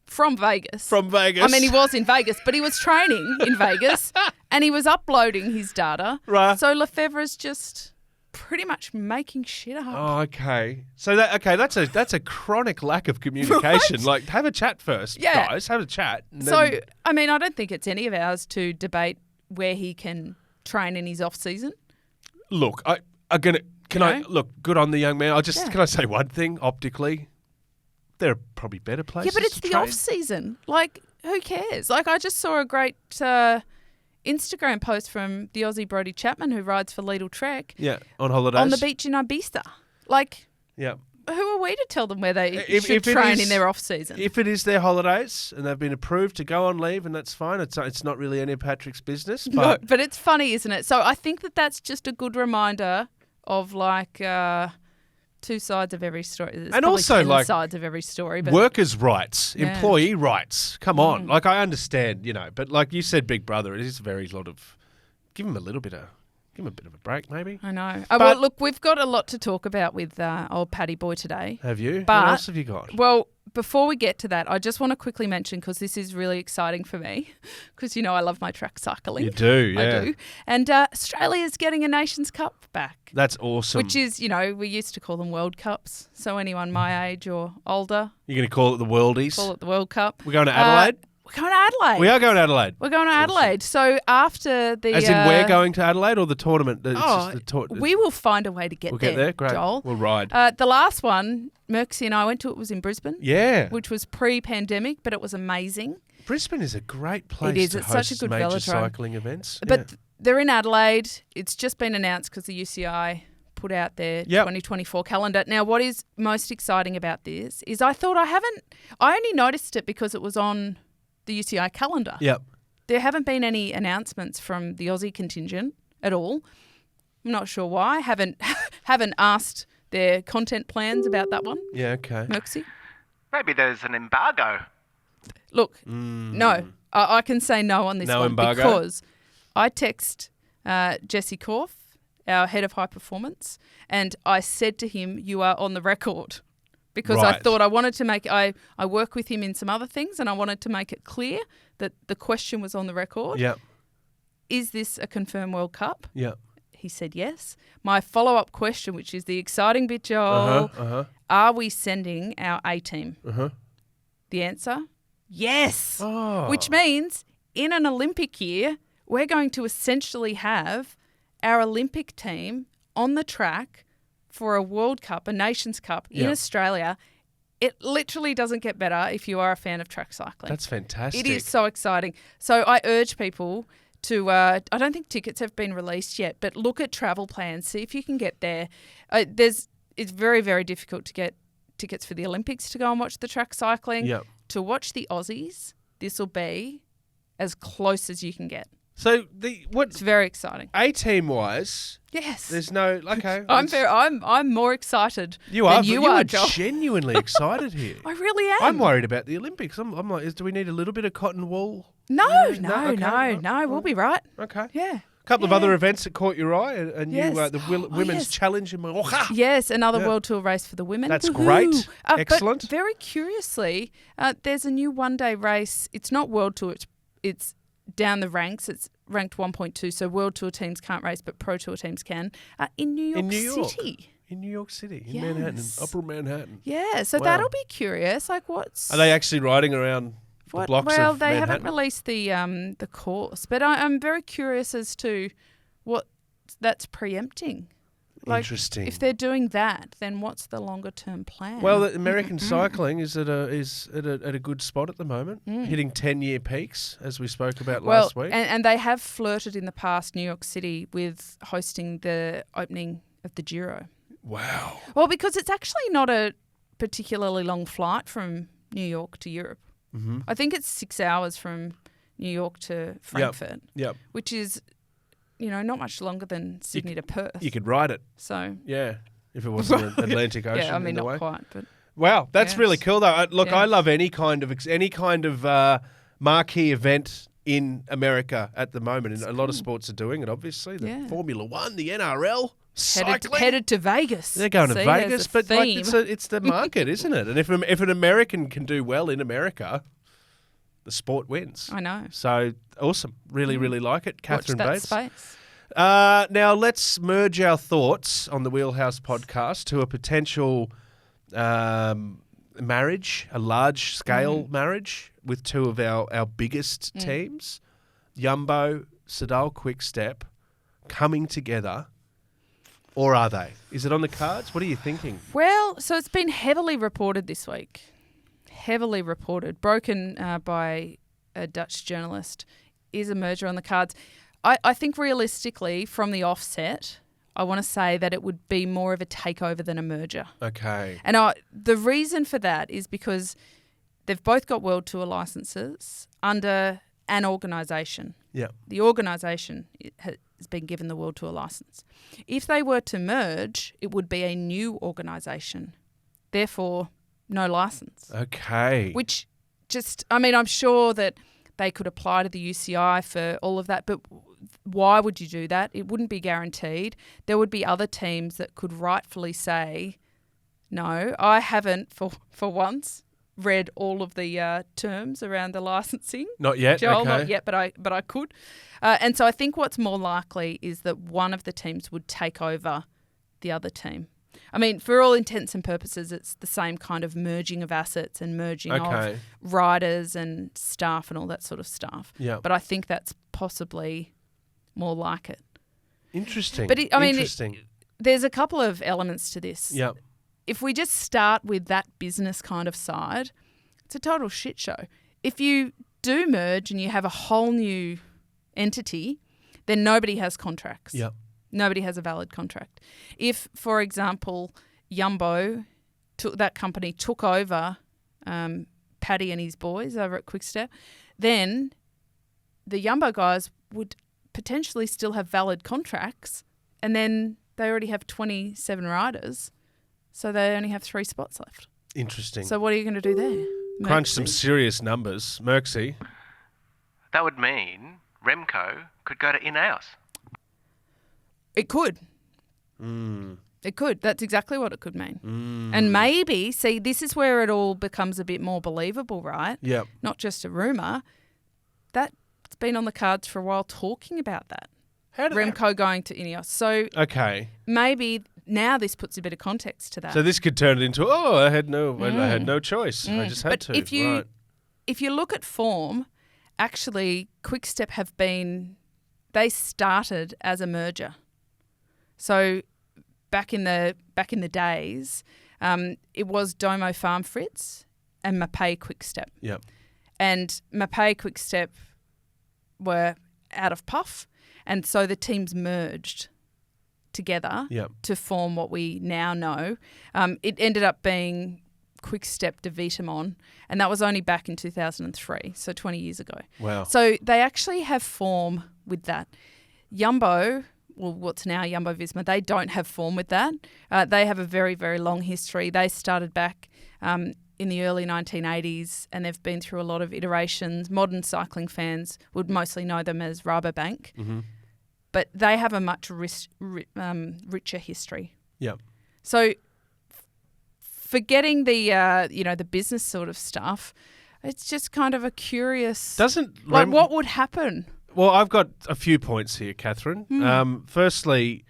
from Vegas. From Vegas. I mean, he was in Vegas, but he was training in Vegas and he was uploading his data. Right. So Lefebvre's just pretty much making shit up. Oh, okay. So that's a chronic lack of communication. Right? Like, have a chat first, Yeah. guys. Have a chat. and So, then- I mean, I don't think it's any of ours to debate where he can train in his off season. look, look, good on the young man. Can I say one thing? Optically, there are probably better places. Yeah, but it's to the train. off season. Like, who cares? Like, I just saw a great Instagram post from the Aussie Brodie Chapman who rides for Lidl Trek Yeah, on holidays. on the beach in Ibiza. Like, Yeah. who are we to tell them where they should train in their off season? If it is their holidays and they've been approved to go on leave, and that's fine. It's not really any of Patrick's business. But No, but it's funny, isn't it? So I think that's just a good reminder of two sides of every story. There's and probably also 10 like sides of every story. But workers' rights, Yeah. employee rights. Come on, like I understand, but like you said, Big Brother, it is very lot of. Give him a bit of a break, maybe. I know. Well, look, we've got a lot to talk about with old Paddy Boy today. Have you? But, what else have you got? Well, before we get to that, I just want to quickly mention, because this is really exciting for me, because I love my track cycling. You do, yeah. I do. And Australia's getting a Nations Cup back. That's awesome. Which is, we used to call them World Cups. So anyone my age or older, You're going to call it the Worldies? call it the World Cup. We're going to Adelaide? We're going to Adelaide. We are going to Adelaide. We're going to Adelaide. So after the... As in we're going to Adelaide or the tournament? We will find a way to get We'll there, get there? Great. Joel. We'll ride. The last one, Merxie and I went to, it was in Brisbane. Yeah. Which was pre-pandemic, but it was amazing. Brisbane is a great place It is. to It's host such a good major velodrome. cycling events. But they're in Adelaide. It's just been announced because the UCI put out their 2024 calendar. Now, what is most exciting about this is I only noticed it because it was on the UCI calendar. Yep. There haven't been any announcements from the Aussie contingent at all. I'm not sure why. Haven't asked their content plans about that one. Yeah, okay. Merxie? Maybe there's an embargo. Look, no. I can say no on this No one embargo? because I text Jesse Korf, our head of high performance, and I said to him, you are on the record. Because I Right. thought I wanted to I work with him in some other things, and I wanted to make it clear that the question was on the record. Yep. Is this a confirmed World Cup? Yep. He said yes. My follow-up question, which is the exciting bit, Joel, are we sending our A-team? The answer, yes. Oh. Which means in an Olympic year, we're going to essentially have our Olympic team on the track for a World Cup, a Nations Cup in Australia. It literally doesn't get better if you are a fan of track cycling. That's fantastic. It is so exciting. So I urge people to, I don't think tickets have been released yet, but look at travel plans, see if you can get there. It's very, very difficult to get tickets for the Olympics to go and watch the track cycling. Yep. To watch the Aussies, this will be as close as you can get. So It's very exciting. A-team wise, Yes. there's no okay. I'm more excited You than are. you are are, Joel. genuinely excited here. I really am. I'm worried about the Olympics. I'm like, do we need a little bit of cotton wool? No, okay. we'll be right. Okay. Yeah. A couple of other events that caught your eye, and Yes. women's yes. challenge in Warwick. Yes, another World Tour race for the women. That's Woohoo. great. But Excellent. very curiously, there's a new one-day race. It's not World Tour. It's down the ranks. It's ranked 1.2, so World Tour teams can't race, but Pro Tour teams can, in New York City. In New York City, in Yes. Manhattan, Upper Manhattan. Yeah, so Wow. that'll be curious. Like, what's... Are they actually riding around the blocks well, of they Manhattan? haven't released the course, but I'm very curious as to what that's preempting. Like, Interesting. if they're doing that, then what's the longer term plan? Well, the American cycling is at a good spot at the moment, hitting 10-year peaks, as we spoke about last week. And they have flirted in the past, New York City, with hosting the opening of the Giro. Wow. Well, because it's actually not a particularly long flight from New York to Europe. Mm-hmm. I think it's 6 hours from New York to Frankfurt, Yep. which is, not much longer than Sydney to Perth. You could ride it. So Yeah. If it wasn't an Atlantic Ocean. yeah, I mean in the not way. quite, but Wow, that's Yes. really cool though. Look, I Yes. love any kind of marquee event in America at the moment, and a lot of sports are doing it. Obviously, the Yeah. Formula One, the NRL, cycling. headed to Vegas. They're going to See, Vegas, there's a but like theme. it's the market, isn't it? And if an American can do well in America, the sport wins. I know. So awesome, really like it, Watch Catherine that Bates. space. Now let's merge our thoughts on the Wheelhouse podcast to a potential marriage, a large-scale marriage with two of our biggest teams, Jumbo, Sedal Quickstep, coming together. Or are they? Is it on the cards? What are you thinking? Well, so it's been heavily reported this week. Heavily reported, broken by a Dutch journalist. Is a merger on the cards? I think realistically, from the offset, I want to say that it would be more of a takeover than a merger. Okay. And the reason for that is because they've both got World Tour licenses under an organisation. Yeah. The organisation has been given the World Tour licence. If they were to merge, it would be a new organisation. Therefore, no licence. Okay. Which I'm sure that they could apply to the UCI for all of that, but why would you do that? It wouldn't be guaranteed. There would be other teams that could rightfully say, no, I haven't for once read all of the terms around the licensing. Not yet. Joel, okay. not yet, but I could. And so I think what's more likely is that one of the teams would take over the other team. I mean, for all intents and purposes, it's the same kind of merging of assets and merging of riders and staff and all that sort of stuff. Yeah. But I think that's possibly more like it. Interesting. But Interesting. There's a couple of elements to this. Yeah. If we just start with that business kind of side, it's a total shit show. If you do merge and you have a whole new entity, then nobody has contracts. Yeah. Nobody has a valid contract. If, for example, Jumbo, that company took over Paddy and his boys over at Quickstep, then the Jumbo guys would potentially still have valid contracts, and then they already have 27 riders, so they only have 3 spots left. Interesting. So what are you going to do there? Crunch Merksy? some serious numbers. Merksy. That would mean Remco could go to Ineos. It could. It could. That's exactly what it could mean. And maybe, see, this is where it all becomes a bit more believable, right? Yeah. Not just a rumour. That's been on the cards for a while talking about that. How did Remco going to Ineos. So Okay. maybe now this puts a bit of context to that. So this could turn it into, I had no choice. I just had But to. if you look at form, actually Quickstep they started as a merger. So back in the days, it was Domo Farm Fritz and Mapei Quickstep. Yep. And Mapei Quickstep were out of puff, and so the teams merged together to form what we now know. It ended up being Quickstep de Vitamon, and that was only back in 2003, so 20 years ago. Wow. So they actually have form with that. Jumbo, well, what's now Jumbo-Visma, they don't have form with that. They have a very, very long history. They started back in the early 1980s, and they've been through a lot of iterations. Modern cycling fans would mostly know them as Rabobank, but they have a much richer history. Yeah. So forgetting the business sort of stuff, it's just kind of a curious. What would happen? Well, I've got a few points here, Catherine. Firstly,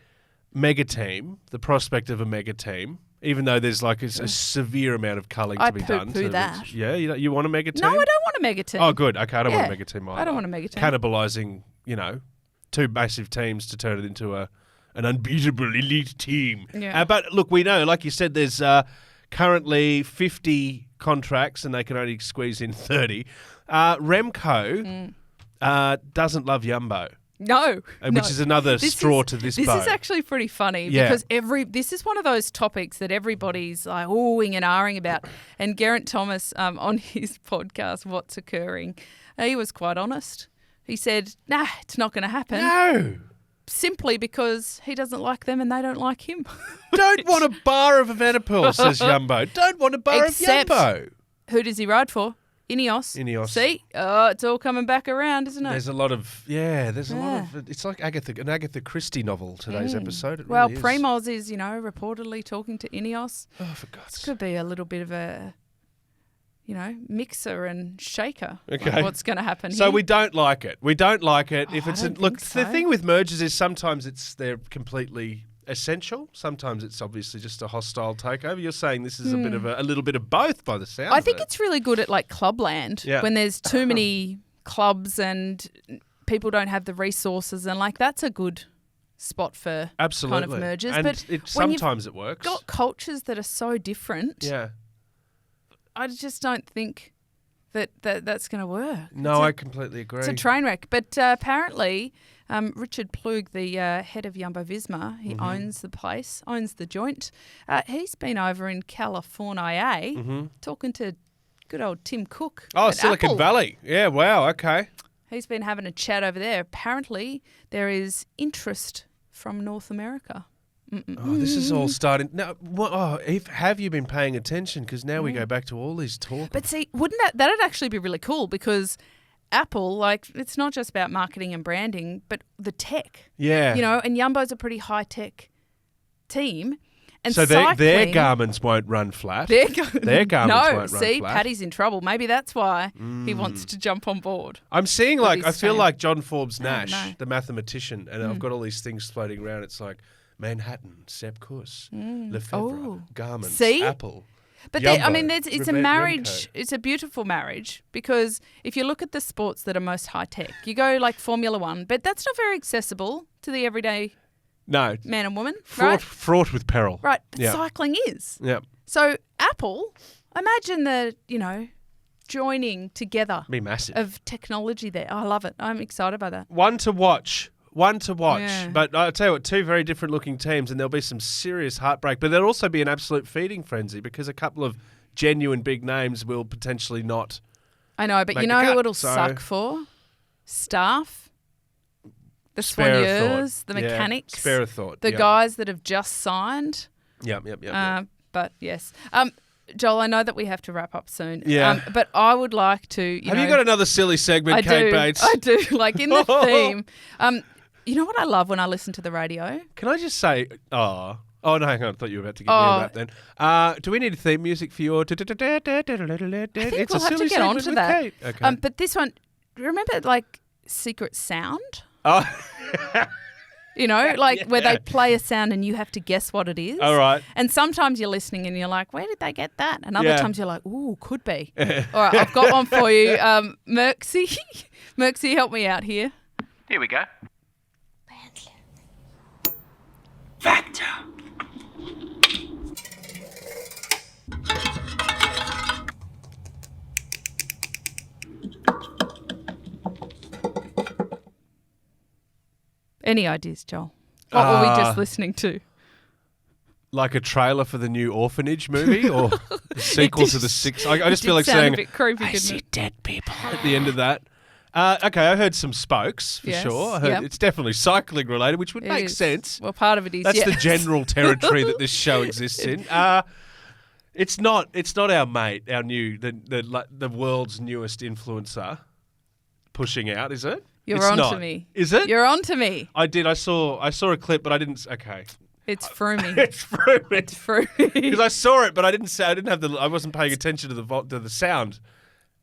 mega team, the prospect of a mega team, even though there's like a severe amount of culling to be done. I poo-poo that. Yeah, you want a mega team? No, I don't want a mega team. Oh, good. Okay, I don't want a mega team either. I don't want a mega team. Cannibalising, 2 massive teams to turn it into an unbeatable elite team. Yeah. But look, we know, like you said, there's currently 50 contracts and they can only squeeze in 30. Remco doesn't love Jumbo. No. Which is another straw to this boat. This is actually pretty funny because this is one of those topics that everybody's like oohing and ahhing about. And Geraint Thomas on his podcast, What's Occurring, he was quite honest. He said, nah, it's not going to happen. No. Simply because he doesn't like them and they don't like him. Don't want a bar of Evenepoel, says Jumbo. Don't want a bar of Jumbo. Who does he ride for? Ineos. See? Oh, it's all coming back around, isn't it? There's a lot of, it's like an Agatha Christie novel, today's episode. It well, really is. Primoz is, reportedly talking to Ineos. Oh, for God's sake. This could be a little bit of a, mixer and shaker. Okay. Like what's going to happen So here. we don't like it. We don't like it. If it's think so. The thing with mergers is sometimes they're completely essential. Sometimes it's obviously just a hostile takeover. You're saying this is a little bit of both by the sound. I think it's really good at like Clubland when there's too many clubs and people don't have the resources, and like that's a good spot for absolutely kind of mergers. And but sometimes it works. Got cultures that are so different. Yeah. I just don't think that's going to work. No, I completely agree. It's a train wreck. But apparently, Richard Plug, the head of Jumbo-Visma, he owns the place, owns the joint. He's been over in California, talking to good old Tim Cook. Oh, at Silicon Apple. Valley. Yeah, wow, okay. He's been having a chat over there. Apparently, there is interest from North America. Oh, this is all starting. Now, have you been paying attention? Because now we go back to all these talk. But see, wouldn't that'd actually be really cool because Apple, like, it's not just about marketing and branding, but the tech. Yeah. You know, and Jumbo's a pretty high-tech team. And so cycling, their garments won't run flat. Their garments won't run flat. Paddy's in trouble. Maybe that's why he wants to jump on board. I'm seeing, with like, I his feel fame. like John Forbes Nash, no. the mathematician, and I've got all these things floating around. It's like Manhattan, Sepp Kuss, Lefebvre, garments, See? Apple. But Jumbo, it's a marriage. It's a beautiful marriage because if you look at the sports that are most high tech, you go like Formula One, but that's not very accessible to the everyday No. man and woman, right? Fraught with peril. Right. But Yeah. cycling is. Yeah. So Apple, imagine the joining together Be massive. of technology there. I love it. I'm excited by that. One to watch. Yeah. But I'll tell you what, two very different looking teams, and there'll be some serious heartbreak. But there'll also be an absolute feeding frenzy because a couple of genuine big names will potentially not. I know, but Make you the know who cut, it'll so- suck for? Staff, the Spare a soigneurs, thought. the Yeah, mechanics, spare a thought. the Yep. guys that have just signed. Yep. But yes. Joel, I know that we have to wrap up soon. Yeah. But I would like to, Have you got another silly segment, Kate Bates? I do. Like in the theme. You know what I love when I listen to the radio? Can I just say, oh no, hang on, I thought you were about to give me a rap then. Do we need a theme music for your... I think It's we'll a have to silly get on segment to with that. Kate. Okay. But this one, remember like Secret Sound? Oh, You know, like where they play a sound and you have to guess what it is. all right. And sometimes you're listening and you're like, where did they get that? And other Yeah. times you're like, ooh, could be. All right, I've got one for you. Merxy, help me out here. Here we go. Factor. Any ideas, Joel? What were we just listening to? Like a trailer for the new Orphanage movie or the sequel to the six. I just feel like Sound saying, a bit creepy, I didn't see it? dead people at the end of that. Okay, I heard some spokes for Yes, sure. I heard yep. it's definitely cycling related, which would It make is. sense. Well, part of it is, That's the yes. general territory that this show exists in. It's not our mate, our new the world's newest influencer pushing out, is it? You're It's on not. to me. Is it? You're on to me. I did. I saw a clip, but I didn't. Okay, It's Froome. it's Froome. It's Froome. Because I saw it, but I didn't have the. I wasn't paying attention to the sound.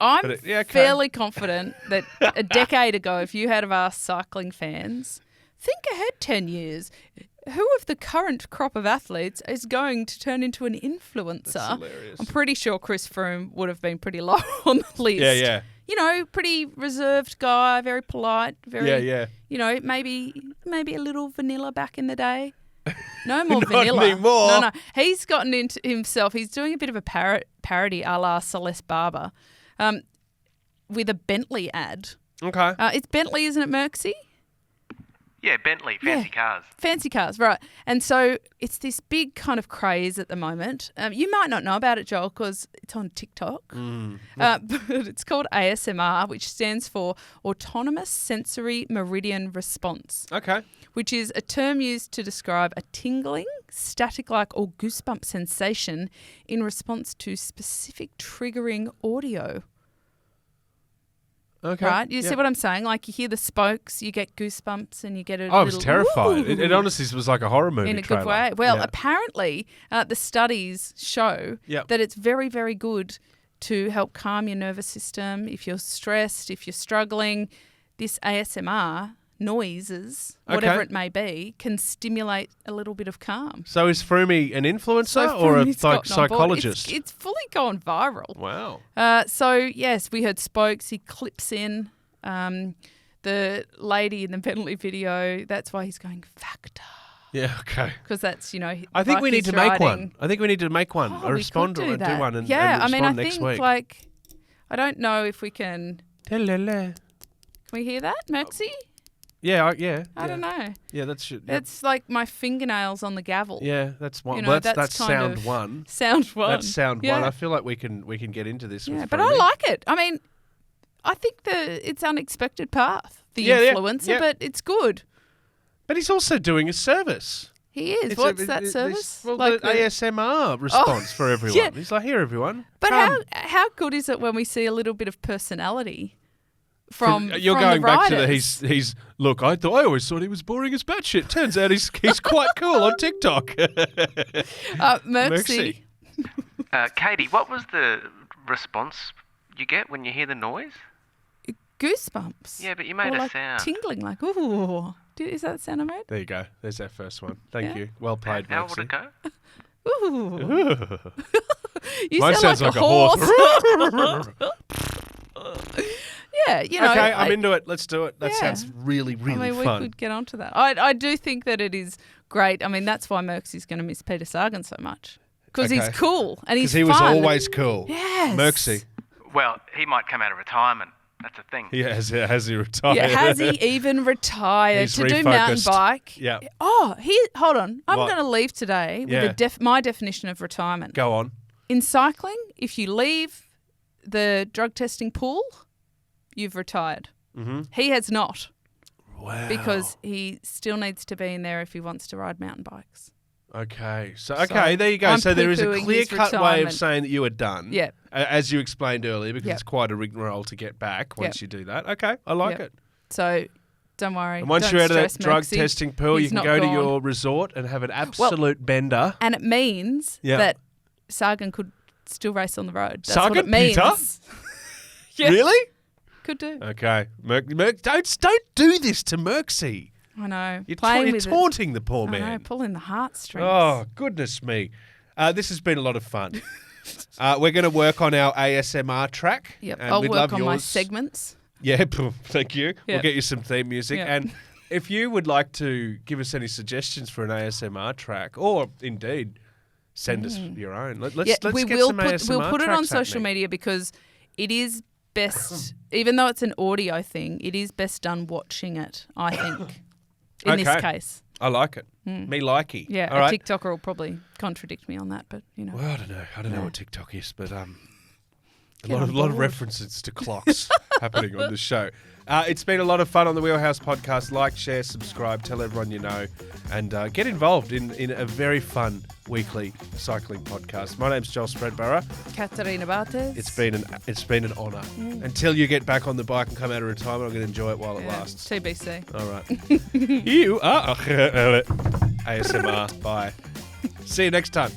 I'm okay. fairly confident that a decade ago, if you had have asked cycling fans, think ahead 10 years, who of the current crop of athletes is going to turn into an influencer? That's hilarious. I'm pretty sure Chris Froome would have been pretty low on the list. Yeah. You know, pretty reserved guy, very polite, very, Yeah. you know, maybe a little vanilla back in the day. No more Not vanilla. anymore. No. He's gotten into himself. He's doing a bit of a parody a la Celeste Barber with a Bentley ad. Okay. It's Bentley, isn't it, Merxy? Yeah, Bentley, fancy cars. Fancy cars, right. And so it's this big kind of craze at the moment. You might not know about it, Joel, because it's on TikTok. But it's called ASMR, which stands for Autonomous Sensory Meridian Response, Okay. which is a term used to describe a tingling, static-like or goosebump sensation in response to specific triggering audio. Okay. Right? You Yeah. see what I'm saying? Like you hear the spokes, you get goosebumps and you get a I was little, terrified. It "Ooh," honestly was like a horror movie in a trailer. good way. Well, Yeah. apparently the studies show Yep. that it's very, very good to help calm your nervous system. If you're stressed, if you're struggling, this ASMR noises, whatever Okay. it may be, can stimulate a little bit of calm. So is Froome an influencer or a Froome's gotten on board. psychologist? It's fully gone viral. Wow. So, yes, we heard spokes. He clips in the lady in the Bentley video. That's why he's going factor. Yeah. Okay. Because that's, you know, I think we need to make one. riding. I think we need to make one. Oh, I we respond could to do it, that. do one, and yeah, and I mean, respond I next think week. like I don't know if we can. Can we hear that, Merxie? Yeah, I don't know. Yeah, that's shit. It's like my fingernails on the gavel. Yeah, that's one. You know, Well, that's that's kind sound of one. Sound one. That's sound Yeah. one. I feel like we can get into this. Yeah, with but I Froome. like it. I mean, I think it's unexpected path. The Yeah, influencer, but it's good. But he's also doing a service. He is. It's What's that service? Well, Like the ASMR response for everyone. yeah. He's like, here, everyone. But come. how good is it when we see a little bit of personality from You're from going the back to the riders? he's look. I always thought he was boring as batshit. Turns out he's quite cool on TikTok. Merxie. Katie, what was the response you get when you hear the noise? Goosebumps. Yeah, but you made or a like sound. tingling, like ooh. Is that the sound I made? There you go. There's our first one. Thank Yeah. you. Well played, How would Maxie. it go? Ooh. You Mine sound sounds like like a a horse. Yeah, you know. Okay, I'm into it. Let's do it. That Yeah. sounds really, really I mean, fun. we could get onto that. I do think that it is great. I mean, that's why Merxie's going to miss Peter Sagan so much. Because he's Okay. cool and he's Because he was fun. always cool. Yes. Merxie. Well, he might come out of retirement. That's the thing. Has he retired? Yeah, has he even retired He's to do mountain refocused. bike? Yeah. Oh, hold on. I'm What? going to leave today Yeah. with my definition of retirement. Go on. In cycling, if you leave the drug testing pool, you've retired. Mm-hmm. He has not, Wow. because he still needs to be in there if he wants to ride mountain bikes. Okay. So there you go. I'm so there is a poo-pooing clear his cut way of retirement. saying that you are done. Yeah. As you explained earlier, because Yep. it's quite a rigmarole to get back once Yep. you do that. Okay. I like Yep. it. So don't worry. And once don't you're out of that stress, drug Maxie. testing pool, you He's can not go to gone. your resort and have an absolute bender. And it means Yeah. that Sagan could still race on the road. That's Sagan, what it means. Peter? Yeah. Really? Could do. Okay. Don't do this to Merxie. I know. You're Playing with taunting the poor it. I know, man. pulling the heartstrings. Oh, goodness me. This has been a lot of fun. We're going to work on our ASMR track. Yep. and I'll we'd work love on my yours. segments. Yeah, thank you. We'll Yep. get you some theme music. Yep. And if you would like to give us any suggestions for an ASMR track, or indeed send us your own, let's Yeah, get we some will ASMR we'll put it on tracks social happening. media because it is best, even though it's an audio thing, it is best done watching it, I think, in this Okay. case. I like it. Me likey. Yeah, All a right. TikToker will probably contradict me on that, but, you know. Well, I don't know. I don't know Yeah. what TikTok is, but a Get lot on of board. references to clocks happening on the show. It's been a lot of fun on the Wheelhouse podcast. Like, share, subscribe, tell everyone you know, and get involved in a very fun weekly cycling podcast. My name's Joel Spreadborough. Katarina Bartes. It's been an honour. Until you get back on the bike and come out of retirement, I'm going to enjoy it while it lasts. TBC. All right. You are ASMR. Bye. See you next time.